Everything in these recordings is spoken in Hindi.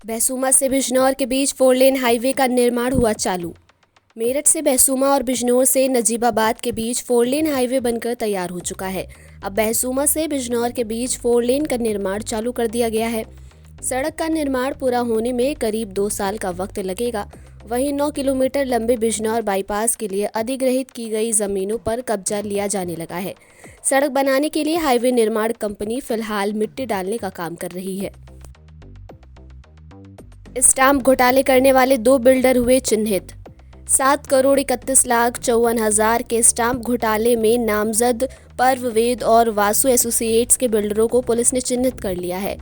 भैंसूमा से बिजनौर के बीच 4 लेन हाईवे का निर्माण हुआ चालू। मेरठ से भैंसूमा और बिजनौर से नजीबाबाद के बीच 4 लेन हाईवे बनकर तैयार हो चुका है। अब भैंसूमा से बिजनौर के बीच 4 लेन का निर्माण चालू कर दिया गया है। सड़क का निर्माण पूरा होने में करीब 2 साल का वक्त लगेगा। वहीं 9 किलोमीटर लंबे बिजनौर बाईपास के लिए अधिग्रहित की गई जमीनों पर कब्जा लिया जाने लगा है। सड़क बनाने के लिए हाईवे निर्माण कंपनी फिलहाल मिट्टी डालने का काम कर रही है। स्टाम्प घोटाले करने वाले 2 बिल्डर हुए चिन्हित। 7,31,54,000 के स्टाम्प घोटाले में नामजद पर्ववेद और वासु एसोसिएट्स के बिल्डरों को पुलिस ने चिन्हित कर लिया है।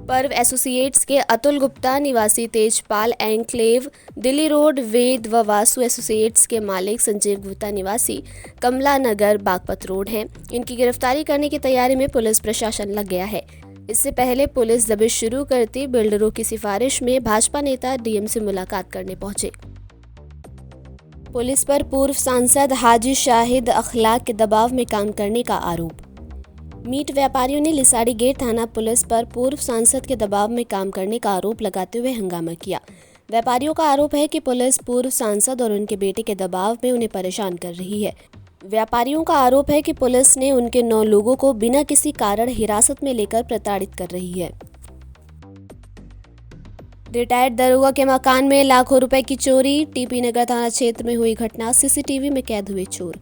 पर्व एसोसिएट्स के अतुल गुप्ता निवासी तेजपाल एनक्लेव दिल्ली रोड, वेद व वासु एसोसिएट्स के मालिक संजीव गुप्ता निवासी कमला नगर बागपत रोड हैं। इनकी गिरफ्तारी करने की तैयारी में पुलिस प्रशासन लग गया है। इससे पहले पुलिस दबिश शुरू करती बिल्डरों की सिफारिश में भाजपा नेता डीएम से मुलाकात करने पहुंचे। पुलिस पर पूर्व सांसद हाजी शाहिद अखलाक के दबाव में काम करने का आरोप। मीट व्यापारियों ने लिसाड़ी गेट थाना पुलिस पर पूर्व सांसद के दबाव में काम करने का आरोप लगाते हुए हंगामा किया। व्यापारियों का आरोप है कि पुलिस पूर्व सांसद और उनके बेटे के दबाव में उन्हें परेशान कर रही है। व्यापारियों का आरोप है कि पुलिस ने उनके 9 लोगों को बिना किसी कारण हिरासत में लेकर प्रताड़ित कर रही है। रिटायर्ड दरोगा के मकान में लाखों रुपए की चोरी। टीपी नगर थाना क्षेत्र में हुई घटना, सीसीटीवी में कैद हुए चोर।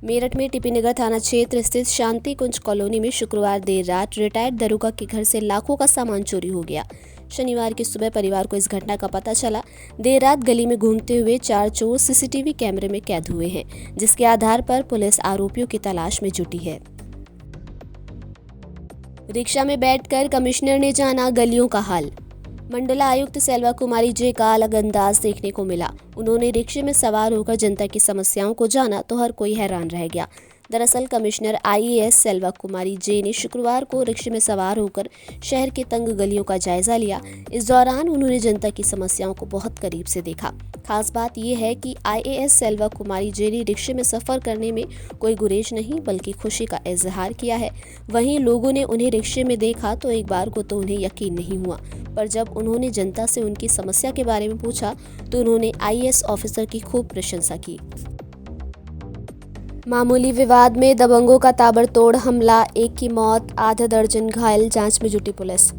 मेरठ में टीपी नगर थाना क्षेत्र स्थित शांति कुंज कॉलोनी में शुक्रवार देर रात रिटायर्ड दरोगा के घर से लाखों का सामान चोरी हो गया। शनिवार की सुबह परिवार को इस घटना का पता चला। देर रात गली में घूमते हुए 4 चोर सीसीटीवी कैमरे में कैद हुए हैं, जिसके आधार पर पुलिस आरोपियों की तलाश में जुटी है। रिक्शा में बैठकर कमिश्नर ने जाना गलियों का हाल। मंडला आयुक्त सेल्वा कुमारी जे का अलग अंदाज देखने को मिला। उन्होंने रिक्शे में सवार होकर जनता की समस्याओं को जाना तो हर कोई हैरान रह गया। दरअसल कमिश्नर आईएएस सेल्वा कुमारी जे ने शुक्रवार को रिक्शे में सवार होकर शहर के तंग गलियों का जायजा लिया। इस दौरान उन्होंने जनता की समस्याओं को बहुत करीब से देखा। खास बात यह है कि आईएएस सेल्वा कुमारी जे ने रिक्शे में सफर करने में कोई गुरेज नहीं बल्कि खुशी का इजहार किया है। वहीं लोगों ने उन्हें रिक्शे में देखा तो एक बार को तो उन्हें यकीन नहीं हुआ, पर जब उन्होंने जनता से उनकी समस्या के बारे में पूछा तो उन्होंने आईएएस ऑफिसर की खूब प्रशंसा की। मामूली विवाद में दबंगों का ताबड़तोड़ हमला, 1 की मौत, आधा दर्जन घायल, जांच में जुटी पुलिस।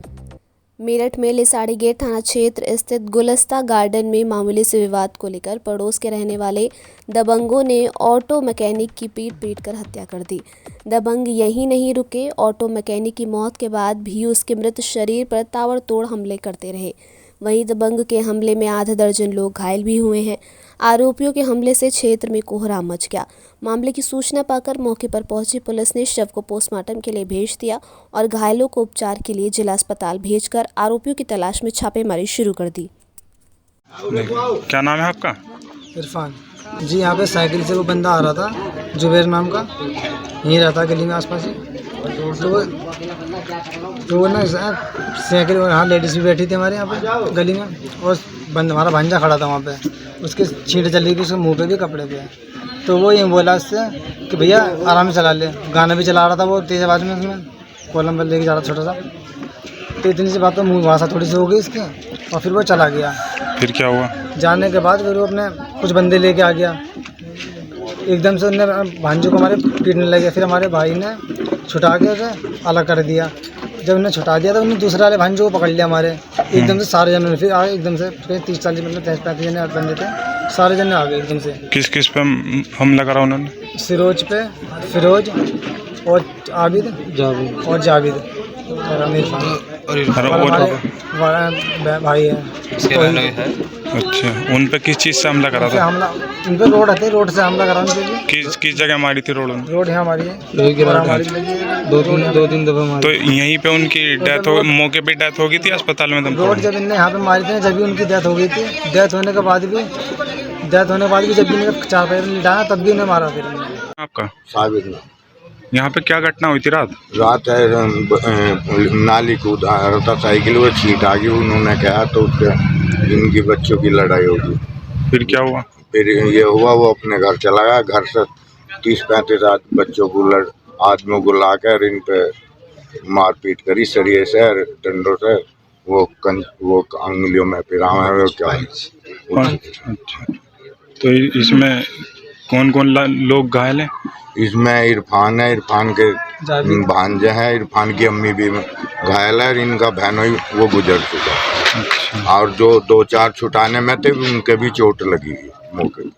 मेरठ में लिसाड़ी गेट थाना क्षेत्र स्थित गुलस्ता गार्डन में मामूली से विवाद को लेकर पड़ोस के रहने वाले दबंगों ने ऑटो मैकेनिक की पीट कर हत्या कर दी। दबंग यहीं नहीं रुके, ऑटो मैकेनिक की मौत के बाद भी उसके मृत शरीर पर ताबड़तोड़ हमले करते रहे। वहीं दबंग के हमले में आधा दर्जन लोग घायल भी हुए हैं। आरोपियों के हमले से क्षेत्र में कोहराम मच गया। मामले की सूचना पाकर मौके पर पहुंची पुलिस ने शव को पोस्टमार्टम के लिए भेज दिया और घायलों को उपचार के लिए जिला अस्पताल भेजकर आरोपियों की तलाश में छापेमारी शुरू कर दी। क्या नाम है आपका? इरफान जी। यहाँ पे साइकिल से वो बंदा आ रहा था, जुबैर नाम का, यहीं रहता गली में आसपास ही। तो वो ना साइकिल, हाँ लेडीज़ भी बैठी थी हमारे यहाँ पे गली में, और हमारा भांजा खड़ा था वहाँ पे, उसके छींट चल रही थी, उसके मुंह पे भी कपड़े पे। तो वो ये बोला उससे कि भैया आराम से चला ले। गाना भी चला रहा था वो तेज़ आवाज़ में, उसमें कॉलम पर लेके जा रहा छोटा सा। तो इतनी सी बात तो मुँह भाषा थोड़ी सी हो गई इसकी, और फिर वो चला गया। फिर क्या हुआ? जाने के बाद फिर वो अपने कुछ बंदे लेके आ गया। एकदम से उन्होंने भांजे को हमारे पीटने लगे। फिर हमारे भाई ने छुटा के उसे अलग कर दिया। जब उन्हें छुटा दिया तो उन्होंने दूसरे वाले भांजे को पकड़ लिया हमारे। एकदम से सारे जनों ने फिर आए, एकदम से 30-40 मतलब 35 जने बंदे थे, सारे जने आ गए एकदम से। किस पे हमला करा उन्होंने? सिरोज पे, फिरोज और आबिद और जावेद और आमिर खान और भाई है। अच्छा, उन पे किस चीज़ से हमला करा था? हमला उन पे रोड से हमला करा उनके लिए। किस जगह मारी थी? रोड है हमारी है, दो तीन दफा मारी। तो यहीं पे उनकी डेथ हो, मौके पे डेथ हो गई थी? अस्पताल में दम रोड जब इनने यहाँ पे मारी थी जब भी उनकी डेथ हो गई थी। डेथ होने के बाद भी जब भी इन्हें 4 पैर लिटाया तब भी उन्हें मारा। फिर आपका साबित यहाँ पे क्या घटना हुई थी? रात नाली कूदा था साइकिल, वो छींट आ गई। उन्होंने कहा तो उसके इनकी बच्चों की लड़ाई होगी। फिर क्या हुआ? फिर ये हुआ, वो अपने घर चला गया। घर से 30-35 बच्चों को आदमियों को ला कर इन पे मारपीट करी, सरिये से, डंडों से। वो अंगुलियों में पिरावा है वो क्या अच्छा, तो इसमें कौन कौन लोग घायल हैं? इसमें इरफान है, इरफान के भांजे हैं, इरफान की अम्मी भी घायल है, इनका बहनोई वो गुजर चुका है। अच्छा, और जो 2-4 छुटाने में थे उनके भी चोट लगी है मौके पे।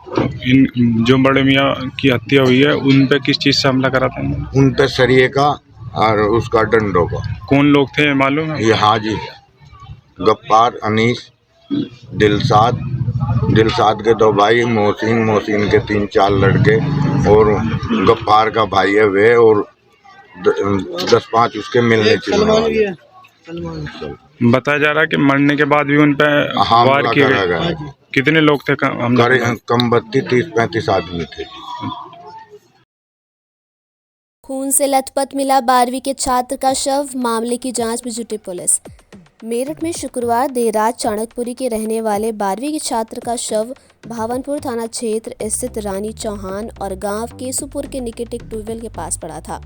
तो इन जो बड़े मियाँ की हत्या हुई है उन पे किस चीज़ से हमला करा था इन्होंने? उन पे सरिये का और उसका डंडों का। कौन लोग थे मालूम है? ये हाजी गफ्फार, अनीस, दिलसाद के 2 भाई, मोहसिन के 3-4 लड़के और गफ्फार का भाई है वे, और 10-5 उसके मिलने चाहिए। बताया जा रहा है कि मरने के बाद भी उन पे वार किए गए। कितने लोग थे कम 30-35 आदमी थे। खून से लथपथ मिला 12वीं के छात्र का शव, मामले की जांच में जुटी पुलिस। मेरठ में शुक्रवार देर रात चाणकपुरी के रहने वाले 12वीं के छात्र का शव भावनपुर थाना क्षेत्र स्थित रानी चौहान और गांव केसुपुर के निकट एक ट्यूबवेल के पास पड़ा था।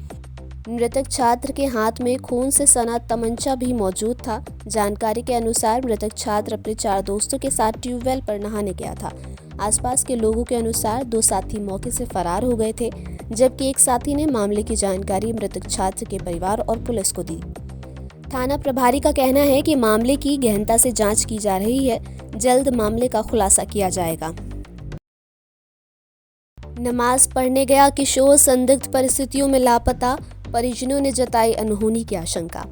मृतक छात्र के हाथ में खून से सना तमंचा भी मौजूद था। जानकारी के अनुसार मृतक छात्र अपने 4 दोस्तों के साथ ट्यूबवेल पर नहाने गया था। आसपास के लोगों के अनुसार 2 साथी मौके से फरार हो गए थे, जबकि एक साथी ने मामले की जानकारी मृतक छात्र के परिवार और पुलिस को दी। थाना प्रभारी का कहना है कि मामले की गहनता से जांच की जा रही है, जल्द मामले का खुलासा किया जाएगा। नमाज पढ़ने गया किशोर संदिग्ध परिस्थितियों में लापता, परिजनों ने जताई अनहोनी की आशंका।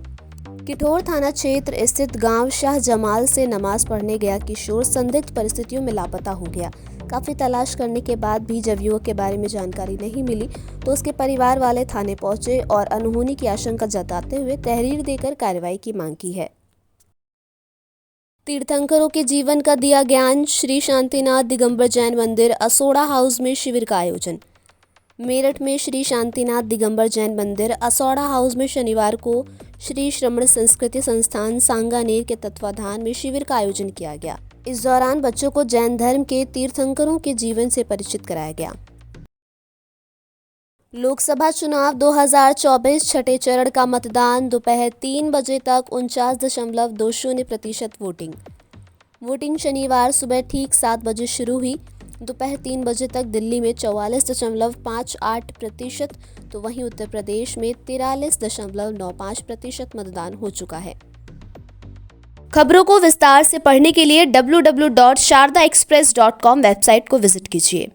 किठौर थाना क्षेत्र स्थित गांव शाह जमाल से नमाज पढ़ने गया किशोर संदिग्ध परिस्थितियों में लापता हो गया। काफी तलाश करने के बाद भी जब युवक के बारे में जानकारी नहीं मिली तो उसके परिवार वाले थाने पहुंचे और अनहोनी की आशंका जताते हुए तहरीर देकर कार्रवाई की मांग की है। तीर्थंकरों के जीवन का दिया ज्ञान, श्री शांतिनाथ दिगंबर जैन मंदिर असोड़ा हाउस में शिविर का आयोजन। मेरठ में श्री शांतिनाथ दिगंबर जैन मंदिर असौड़ा हाउस में शनिवार को श्री श्रमण संस्कृति संस्थान सांगानेर के तत्वाधान में शिविर का आयोजन किया गया। इस दौरान बच्चों को जैन धर्म के तीर्थंकरों के जीवन से परिचित कराया गया। लोकसभा चुनाव 2024 छठे चरण का मतदान दोपहर 3 बजे तक 49.20% वोटिंग शनिवार सुबह ठीक 7 बजे शुरू हुई। दोपहर 3 बजे तक दिल्ली में 44.58% तो वहीं उत्तर प्रदेश में 43.95% मतदान हो चुका है। खबरों को विस्तार से पढ़ने के लिए www.shardaexpress.com वेबसाइट को विजिट कीजिए।